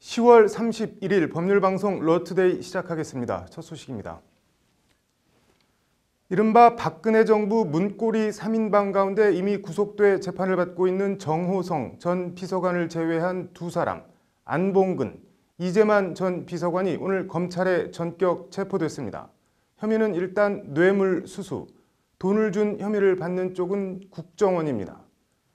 10월 31일 법률방송 러투데이 시작하겠습니다. 첫 소식입니다. 이른바 박근혜 정부 문고리 3인방 가운데 이미 구속돼 재판을 받고 있는 정호성 전 비서관을 제외한 두 사람, 안봉근, 이재만 전 비서관이 오늘 검찰에 전격 체포됐습니다. 혐의는 일단 뇌물수수, 돈을 준 혐의를 받는 쪽은 국정원입니다.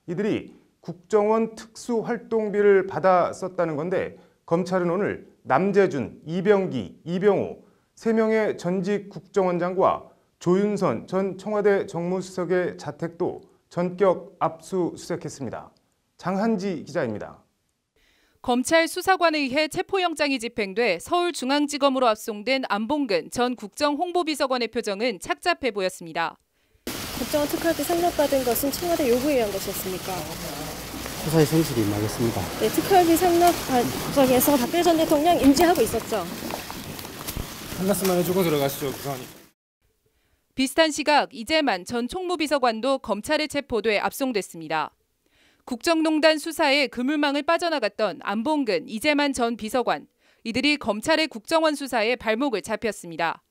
이들이 국정원 특수활동비를 받아 썼다는 건데 검찰은 오늘 남재준, 이병기, 이병호 3명의 전직 국정원장과 조윤선 전 청와대 정무수석의 자택도 전격 압수수색했습니다. 장한지 기자입니다. 검찰 수사관에 의해 체포영장이 집행돼 서울중앙지검으로 압송된 안봉근 전 국정홍보비서관의 표정은 착잡해 보였습니다. 국정원 특활비 상납받은 것은 청와대 요구에 의한 것이었습니까? 수사의 성실히 임하겠습니다. 네, 특활비 상납 과정에서 박근혜 전 대통령 인지하고 있었죠. 한 말씀만 해주고 들어가시죠, 부사관님. 비슷한 시각 이재만 전 총무비서관도 검찰에 체포돼 압송됐습니다. 국정농단 수사에 그물망을 빠져나갔던 안봉근, 이재만 전 비서관, 이들이 검찰의 국정원 수사에 발목을 잡혔습니다.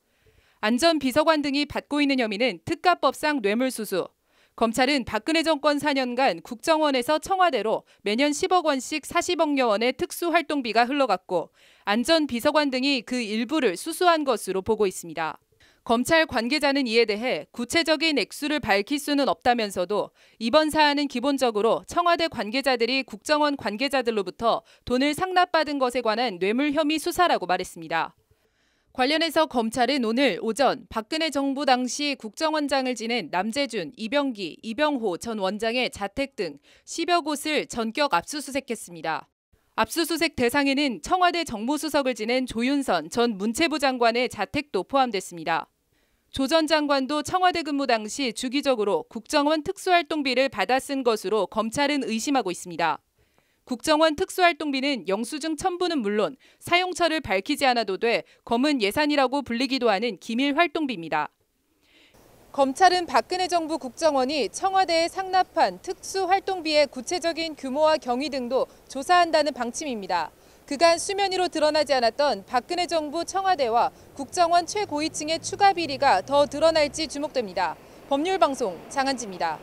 안 전 비서관 등이 받고 있는 혐의는 특가법상 뇌물수수. 검찰은 박근혜 정권 4년간 국정원에서 청와대로 매년 10억 원씩 40억여 원의 특수활동비가 흘러갔고 안 전 비서관 등이 그 일부를 수수한 것으로 보고 있습니다. 검찰 관계자는 이에 대해 구체적인 액수를 밝힐 수는 없다면서도 이번 사안은 기본적으로 청와대 관계자들이 국정원 관계자들로부터 돈을 상납받은 것에 관한 뇌물 혐의 수사라고 말했습니다. 관련해서 검찰은 오늘 오전 박근혜 정부 당시 국정원장을 지낸 남재준, 이병기, 이병호 전 원장의 자택 등 10여 곳을 전격 압수수색했습니다. 압수수색 대상에는 청와대 정무수석을 지낸 조윤선 전 문체부 장관의 자택도 포함됐습니다. 조 전 장관도 청와대 근무 당시 주기적으로 국정원 특수활동비를 받아 쓴 것으로 검찰은 의심하고 있습니다. 국정원 특수활동비는 영수증 첨부는 물론 사용처를 밝히지 않아도 돼 검은 예산이라고 불리기도 하는 기밀 활동비입니다. 검찰은 박근혜 정부 국정원이 청와대에 상납한 특수활동비의 구체적인 규모와 경위 등도 조사한다는 방침입니다. 그간 수면 위로 드러나지 않았던 박근혜 정부 청와대와 국정원 최고위층의 추가 비리가 더 드러날지 주목됩니다. 법률방송 장한지입니다.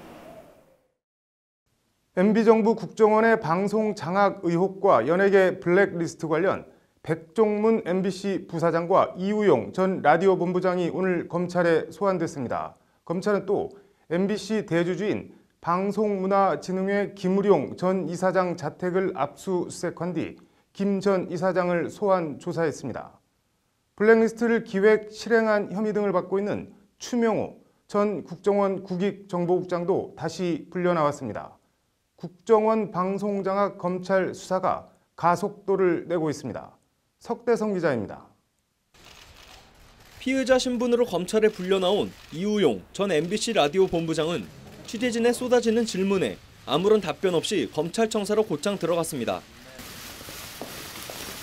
MB정부 국정원의 방송 장악 의혹과 연예계 블랙리스트 관련 백종문 MBC 부사장과 이우용 전 라디오 본부장이 오늘 검찰에 소환됐습니다. 검찰은 또 MBC 대주주인 방송문화진흥회 김우룡 전 이사장 자택을 압수수색한 뒤 김 전 이사장을 소환 조사했습니다. 블랙리스트를 기획, 실행한 혐의 등을 받고 있는 추명호 전 국정원 국익정보국장도 다시 불려나왔습니다. 국정원 방송장악 검찰 수사가 가속도를 내고 있습니다. 석대성 기자입니다. 피의자 신분으로 검찰에 불려나온 이우용 전 MBC 라디오 본부장은 취재진의 쏟아지는 질문에 아무런 답변 없이 검찰청사로 곧장 들어갔습니다.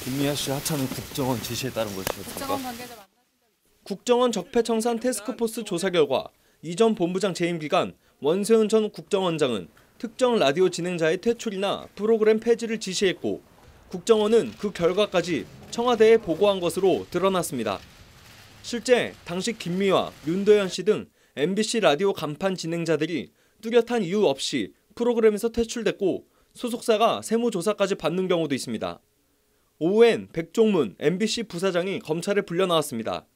김미아 씨 하차는 국정원 지시에 따른 것이었습니까? 국정원 적폐청산 태스크포스 조사 결과 이 전 본부장 재임 기간 원세훈 전 국정원장은 특정 라디오 진행자의 퇴출이나 프로그램 폐지를 지시했고 국정원은 그 결과까지 청와대에 보고한 것으로 드러났습니다. 실제 당시 김미화, 윤도현 씨 등 MBC 라디오 간판 진행자들이 뚜렷한 이유 없이 프로그램에서 퇴출됐고 소속사가 세무조사까지 받는 경우도 있습니다. 오후엔 백종문 MBC 부사장이 검찰에 불려나왔습니다.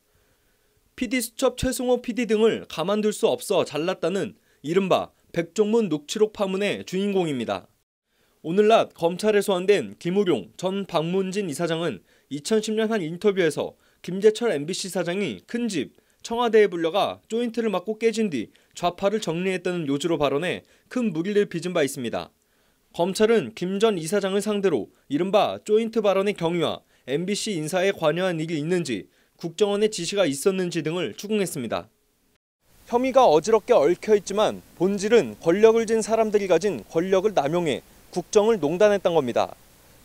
PD수첩 최승호 PD 등을 가만둘 수 없어 잘랐다는 이른바 백종문 녹취록 파문의 주인공입니다. 오늘 낮 검찰에 소환된 김우룡 전 박문진 이사장은 2010년 한 인터뷰에서 김재철 MBC 사장이 큰 집 청와대에 불려가 조인트를 맞고 깨진 뒤 좌파를 정리했다는 요지로 발언해 큰 무리를 빚은 바 있습니다. 검찰은 김 전 이사장을 상대로 이른바 조인트 발언의 경위와 MBC 인사에 관여한 일이 있는지, 국정원의 지시가 있었는지 등을 추궁했습니다. 혐의가 어지럽게 얽혀있지만 본질은 권력을 쥔 사람들이 가진 권력을 남용해 국정을 농단했던 겁니다.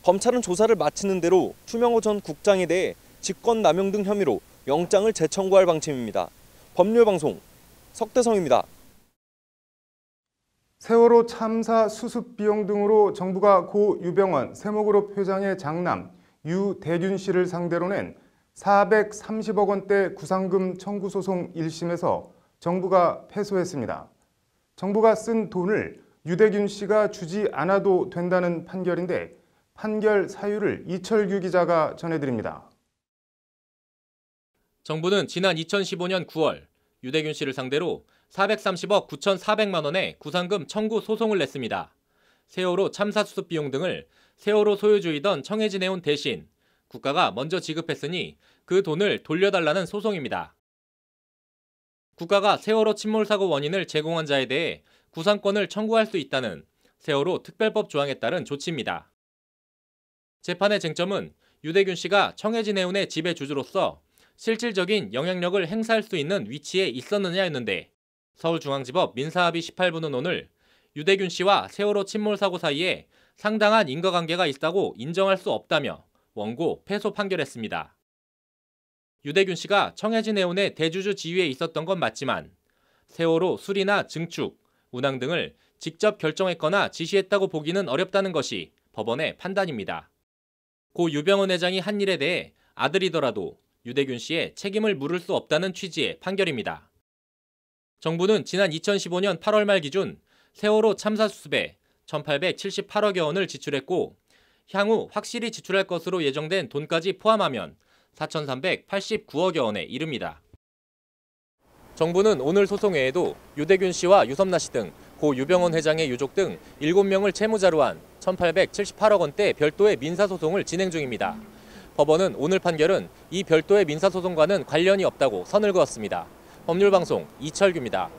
검찰은 조사를 마치는 대로 추명호 전 국장에 대해 직권남용 등 혐의로 영장을 재청구할 방침입니다. 법률방송 석대성입니다. 세월호 참사 수습 비용 등으로 정부가 고 유병원 세모그룹 회장의 장남 유대균 씨를 상대로 낸 430억 원대 구상금 청구 소송 1심에서 정부가 패소했습니다. 정부가 쓴 돈을 유대균 씨가 주지 않아도 된다는 판결인데 판결 사유를 이철규 기자가 전해드립니다. 정부는 지난 2015년 9월 유대균 씨를 상대로 430억 9,400만 원의 구상금 청구 소송을 냈습니다. 세월호 참사 수습 비용 등을 세월호 소유주이던 청해진해운 대신 국가가 먼저 지급했으니 그 돈을 돌려달라는 소송입니다. 국가가 세월호 침몰 사고 원인을 제공한 자에 대해 구상권을 청구할 수 있다는 세월호 특별법 조항에 따른 조치입니다. 재판의 쟁점은 유대균 씨가 청해진해운의 지배주주로서 실질적인 영향력을 행사할 수 있는 위치에 있었느냐였는데 서울중앙지법 민사합의 18부는 오늘 유대균 씨와 세월호 침몰 사고 사이에 상당한 인과관계가 있다고 인정할 수 없다며 원고 패소 판결했습니다. 유대균 씨가 청해진해운의 대주주 지위에 있었던 건 맞지만 세월호 수리나 증축, 운항 등을 직접 결정했거나 지시했다고 보기는 어렵다는 것이 법원의 판단입니다. 고 유병언 회장이 한 일에 대해 아들이더라도 유대균 씨의 책임을 물을 수 없다는 취지의 판결입니다. 정부는 지난 2015년 8월 말 기준 세월호 참사 수습에 1,878억여 원을 지출했고 향후 확실히 지출할 것으로 예정된 돈까지 포함하면 4,389억여 원에 이릅니다. 정부는 오늘 소송 외에도 유대균 씨와 유섬나 씨 등 고 유병언 회장의 유족 등 7명을 채무자로 한 1,878억 원대 별도의 민사소송을 진행 중입니다. 법원은 오늘 판결은 이 별도의 민사소송과는 관련이 없다고 선을 그었습니다. 법률방송 이철규입니다.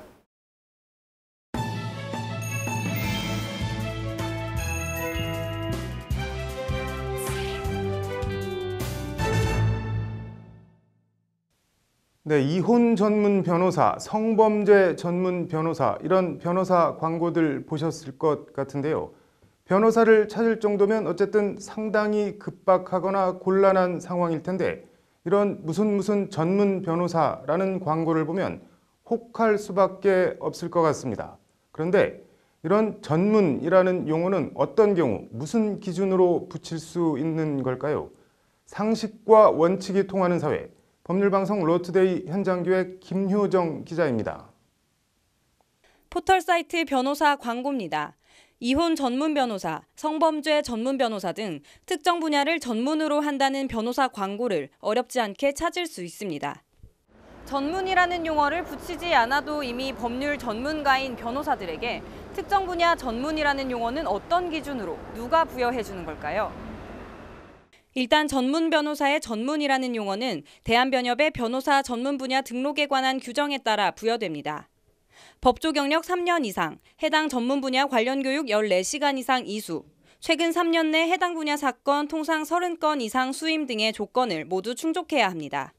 네, 이혼 전문 변호사, 성범죄 전문 변호사, 이런 변호사 광고들 보셨을 것 같은데요. 변호사를 찾을 정도면 어쨌든 상당히 급박하거나 곤란한 상황일 텐데 이런 무슨 전문 변호사라는 광고를 보면 혹할 수밖에 없을 것 같습니다. 그런데 이런 전문이라는 용어는 어떤 경우 무슨 기준으로 붙일 수 있는 걸까요? 상식과 원칙이 통하는 사회, 법률방송 로투데이 현장기획 김효정 기자입니다. 포털사이트 변호사 광고입니다. 이혼 전문 변호사, 성범죄 전문 변호사 등 특정 분야를 전문으로 한다는 변호사 광고를 어렵지 않게 찾을 수 있습니다. 전문이라는 용어를 붙이지 않아도 이미 법률 전문가인 변호사들에게 특정 분야 전문이라는 용어는 어떤 기준으로 누가 부여해 주는 걸까요? 일단 전문 변호사의 전문이라는 용어는 대한변협의 변호사 전문 분야 등록에 관한 규정에 따라 부여됩니다. 법조 경력 3년 이상, 해당 전문 분야 관련 교육 14시간 이상 이수, 최근 3년 내 해당 분야 사건 통상 30건 이상 수임 등의 조건을 모두 충족해야 합니다.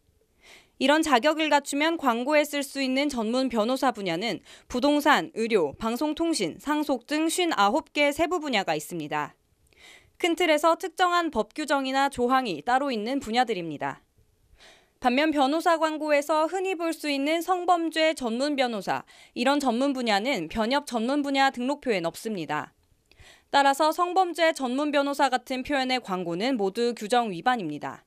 이런 자격을 갖추면 광고에 쓸 수 있는 전문 변호사 분야는 부동산, 의료, 방송통신, 상속 등 59개 세부 분야가 있습니다. 큰 틀에서 특정한 법 규정이나 조항이 따로 있는 분야들입니다. 반면 변호사 광고에서 흔히 볼 수 있는 성범죄 전문 변호사, 이런 전문 분야는 변협 전문 분야 등록표엔 없습니다. 따라서 성범죄 전문 변호사 같은 표현의 광고는 모두 규정 위반입니다.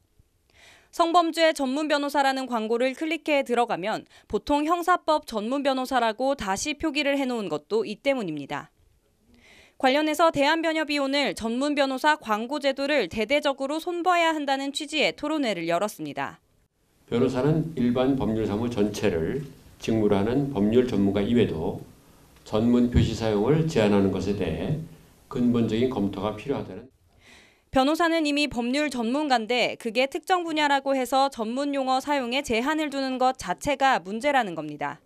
성범죄 전문 변호사라는 광고를 클릭해 들어가면 보통 형사법 전문 변호사라고 다시 표기를 해놓은 것도 이 때문입니다. 관련해서 대한변협이 오늘 전문 변호사 광고 제도를 대대적으로 손봐야 한다는 취지의 토론회를 열었습니다. 변호사는 일반 법률 사무 전체를 직무로 하는 법률 전문가 이외에도 전문 표시 사용을 제한하는 것에 대해 근본적인 검토가 필요하다는. 변호사는 이미 법률 전문가인데 그게 특정 분야라고 해서 전문 용어 사용에 제한을 두는 것 자체가 문제라는 겁니다.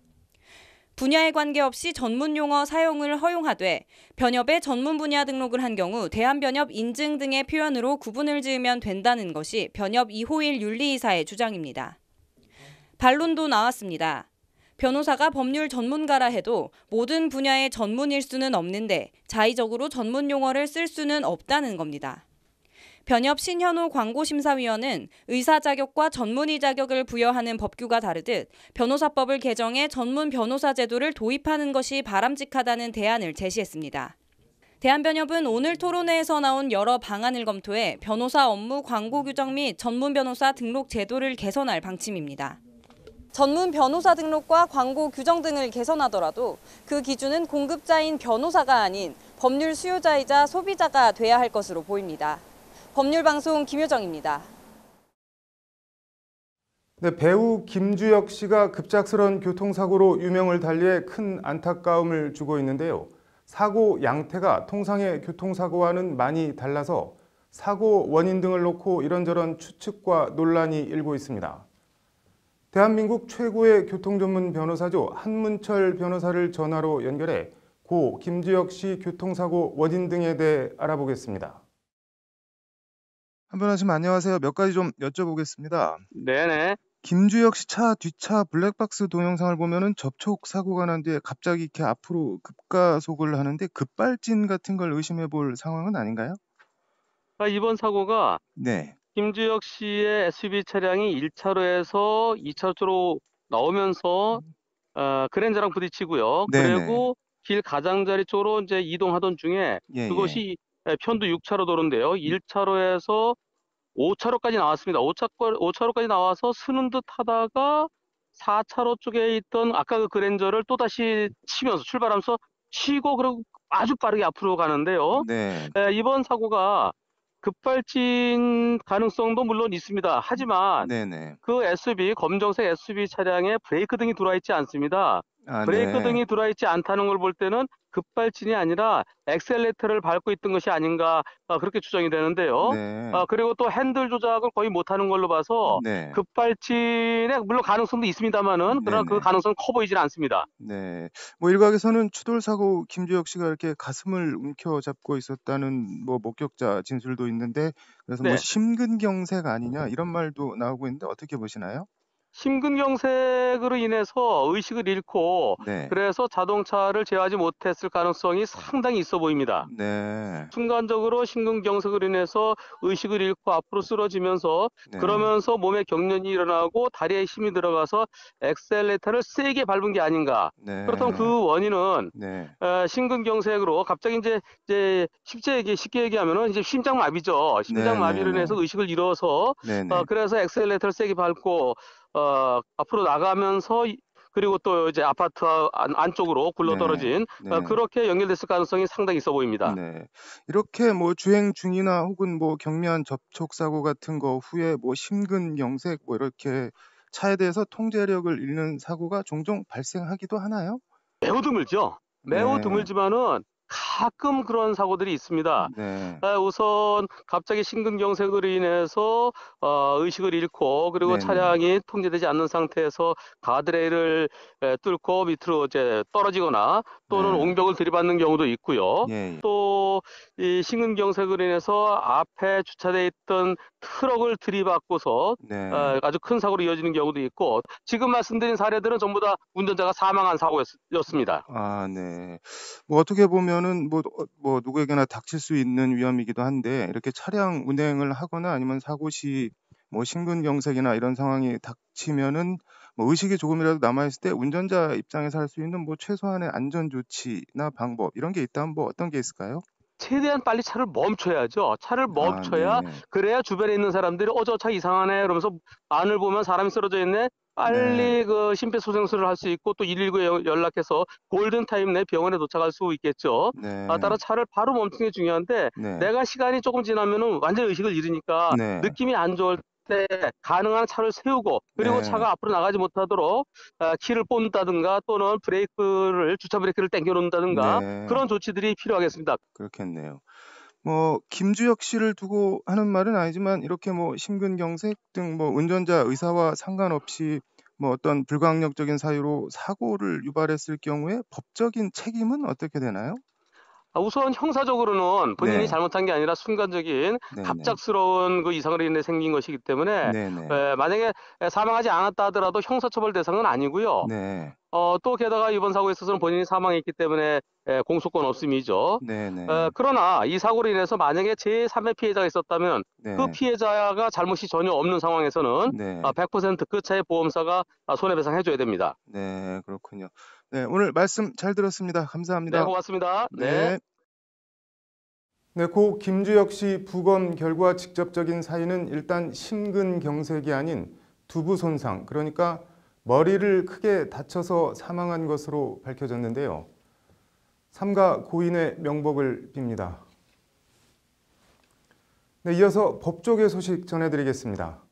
분야에 관계없이 전문 용어 사용을 허용하되 변협의 전문 분야 등록을 한 경우 대한변협 인증 등의 표현으로 구분을 지으면 된다는 것이 변협 이호일 윤리이사의 주장입니다. 반론도 나왔습니다. 변호사가 법률 전문가라 해도 모든 분야의 전문일 수는 없는데 자의적으로 전문 용어를 쓸 수는 없다는 겁니다. 변협 신현호 광고심사위원은 의사 자격과 전문의 자격을 부여하는 법규가 다르듯 변호사법을 개정해 전문 변호사 제도를 도입하는 것이 바람직하다는 대안을 제시했습니다. 대한변협은 오늘 토론회에서 나온 여러 방안을 검토해 변호사 업무 광고 규정 및 전문 변호사 등록 제도를 개선할 방침입니다. 전문 변호사 등록과 광고 규정 등을 개선하더라도 그 기준은 공급자인 변호사가 아닌 법률 수요자이자 소비자가 돼야 할 것으로 보입니다. 법률방송 김효정입니다. 네, 배우 김주혁 씨가 급작스런 교통사고로 유명을 달리해 큰 안타까움을 주고 있는데요. 사고 양태가 통상의 교통사고와는 많이 달라서 사고 원인 등을 놓고 이런저런 추측과 논란이 일고 있습니다. 대한민국 최고의 교통전문 변호사죠. 한문철 변호사를 전화로 연결해 고 김주혁 씨 교통사고 원인 등에 대해 알아보겠습니다. 한 변호사님 안녕하세요. 몇 가지 좀 여쭤보겠습니다. 네네. 김주혁 씨 차 뒷차 블랙박스 동영상을 보면은 접촉 사고가 난 뒤에 갑자기 이렇게 앞으로 급가속을 하는데 급발진 같은 걸 의심해 볼 상황은 아닌가요? 이번 사고가 네. 김주혁 씨의 SUV 차량이 1차로에서 2차로로 나오면서 그랜저랑 부딪히고요. 네네. 그리고 길 가장자리 쪽으로 이제 이동하던 중에 예, 그것이 편도 6차로 도로인데요. 1차로에서 5차로까지 나왔습니다. 5차로까지 나와서 스는 듯 하다가 4차로 쪽에 있던 아까 그 그랜저를 또다시 치면서 출발하면서 치고 그리고 아주 빠르게 앞으로 가는데요. 네. 이번 사고가 급발진 가능성도 물론 있습니다. 하지만 네네. 그 SUV, 검정색 SUV 차량에 브레이크 등이 들어와 있지 않습니다. 브레이크 네. 등이 들어와 있지 않다는 걸 볼 때는 급발진이 아니라 엑셀레이터를 밟고 있던 것이 아닌가 그렇게 추정이 되는데요. 네. 그리고 또 핸들 조작을 거의 못하는 걸로 봐서 네. 급발진의 물론 가능성도 있습니다만은 그러나 그 네네. 가능성은 커 보이지는 않습니다. 네. 뭐 일각에서는 추돌 사고 김주혁 씨가 이렇게 가슴을 움켜잡고 있었다는 뭐 목격자 진술도 있는데 그래서 뭐 네. 심근경색 아니냐 이런 말도 나오고 있는데 어떻게 보시나요? 심근경색으로 인해서 의식을 잃고 네. 그래서 자동차를 제어하지 못했을 가능성이 상당히 있어 보입니다. 네. 순간적으로 심근경색으로 인해서 의식을 잃고 앞으로 쓰러지면서 네. 그러면서 몸에 경련이 일어나고 다리에 힘이 들어가서 엑셀레이터를 세게 밟은 게 아닌가. 네. 그렇다면 그 원인은 네. 심근경색으로 갑자기 이제 쉽게 얘기하면은 이제 심장마비죠. 심장마비로 네네네. 인해서 의식을 잃어서 네네. 그래서 엑셀레이터를 세게 밟고 앞으로 나가면서 그리고 또 이제 아파트 안쪽으로 굴러떨어진 네. 그렇게 연결됐을 가능성이 상당히 있어 보입니다. 네. 이렇게 뭐 주행 중이나 혹은 뭐 경미한 접촉 사고 같은 거 후에 뭐 심근경색 뭐 이렇게 차에 대해서 통제력을 잃는 사고가 종종 발생하기도 하나요? 매우 드물죠. 매우 네. 드물지만은 가끔 그런 사고들이 있습니다. 네. 우선 갑자기 심근경색으로 인해서 의식을 잃고 그리고 네네. 차량이 통제되지 않는 상태에서 가드레일을 뚫고 밑으로 이제 떨어지거나 또는 네. 옹벽을 들이받는 경우도 있고요. 예. 또 이 심근경색으로 인해서 앞에 주차돼 있던 트럭을 들이받고서 네. 아주 큰 사고로 이어지는 경우도 있고 지금 말씀드린 사례들은 전부 다 운전자가 사망한 사고였습니다. 아, 네. 뭐 어떻게 보면은 뭐 누구에게나 닥칠 수 있는 위험이기도 한데 이렇게 차량 운행을 하거나 아니면 사고 시 뭐 심근경색이나 이런 상황이 닥치면은 뭐 의식이 조금이라도 남아 있을 때 운전자 입장에서 할 수 있는 뭐 최소한의 안전 조치나 방법 이런 게 있다면 뭐 어떤 게 있을까요? 최대한 빨리 차를 멈춰야죠. 차를 멈춰야 네. 그래야 주변에 있는 사람들이 저 차 이상하네 그러면서 안을 보면 사람이 쓰러져 있네. 빨리 그 심폐소생술을 할 수 있고 또 119에 연락해서 골든타임 내 병원에 도착할 수 있겠죠. 네. 따라 차를 바로 멈추는 게 중요한데 네. 내가 시간이 조금 지나면은 완전 의식을 잃으니까 네. 느낌이 안 좋을 때 가능한 차를 세우고 그리고 네. 차가 앞으로 나가지 못하도록 키를 꽂는다든가 또는 주차 브레이크를 당겨 놓는다든가 네. 그런 조치들이 필요하겠습니다. 그렇겠네요. 뭐 김주혁 씨를 두고 하는 말은 아니지만 이렇게 뭐 심근경색 등 뭐 운전자 의사와 상관없이 뭐 어떤 불가항력적인 사유로 사고를 유발했을 경우에 법적인 책임은 어떻게 되나요? 우선 형사적으로는 본인이 네. 잘못한 게 아니라 순간적인 네네. 갑작스러운 그 이상으로 인해 생긴 것이기 때문에 네네. 만약에 사망하지 않았다 하더라도 형사처벌 대상은 아니고요. 네. 또 게다가 이번 사고에 있어서는 본인이 사망했기 때문에 공소권 없음이죠. 네네. 그러나 이 사고로 인해서 만약에 제3의 피해자가 있었다면 네. 그 피해자가 잘못이 전혀 없는 상황에서는 네. 100% 그 차의 보험사가 손해배상해줘야 됩니다. 네, 그렇군요. 네, 오늘 말씀 잘 들었습니다. 감사합니다. 네, 고맙습니다. 네. 네, 고 김주혁 씨 부검 결과 직접적인 사인은 일단 심근경색이 아닌 두부 손상, 그러니까 머리를 크게 다쳐서 사망한 것으로 밝혀졌는데요. 삼가 고인의 명복을 빕니다. 네, 이어서 법조계 소식 전해드리겠습니다.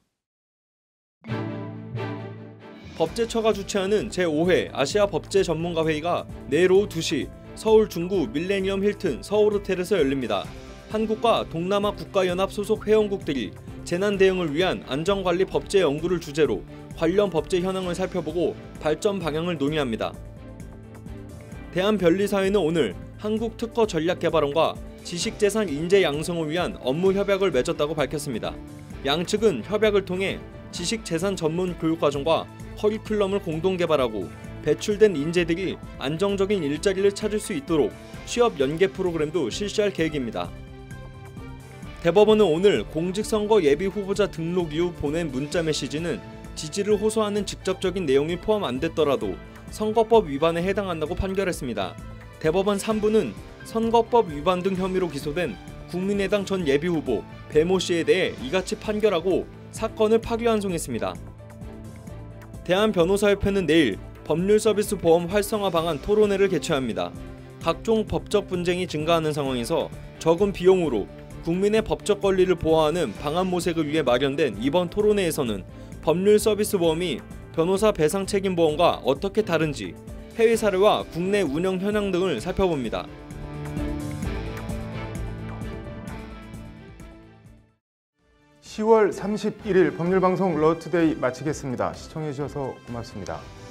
법제처가 주최하는 제5회 아시아 법제 전문가 회의가 내일 오후 2시 서울 중구 밀레니엄 힐튼 서울호텔에서 열립니다. 한국과 동남아 국가연합 소속 회원국들이 재난 대응을 위한 안전관리 법제 연구를 주제로 관련 법제 현황을 살펴보고 발전 방향을 논의합니다. 대한변리사회는 오늘 한국특허전략개발원과 지식재산 인재 양성을 위한 업무 협약을 맺었다고 밝혔습니다. 양측은 협약을 통해 지식재산 전문 교육과정과 커리큘럼을 공동 개발하고 배출된 인재들이 안정적인 일자리를 찾을 수 있도록 취업 연계 프로그램도 실시할 계획입니다. 대법원은 오늘 공직선거 예비 후보자 등록 이후 보낸 문자 메시지는 지지를 호소하는 직접적인 내용이 포함 안 됐더라도 선거법 위반에 해당한다고 판결했습니다. 대법원 3부는 선거법 위반 등 혐의로 기소된 국민의당 전 예비후보 배모 씨에 대해 이같이 판결하고 사건을 파기환송했습니다. 대한변호사협회는 내일 법률서비스 보험 활성화 방안 토론회를 개최합니다. 각종 법적 분쟁이 증가하는 상황에서 적은 비용으로 국민의 법적 권리를 보호하는 방안 모색을 위해 마련된 이번 토론회에서는 법률서비스 보험이 변호사 배상 책임 보험과 어떻게 다른지 해외 사례와 국내 운영 현황 등을 살펴봅니다. (10월 31일) 법률방송 러투데이 마치겠습니다. 시청해주셔서 고맙습니다.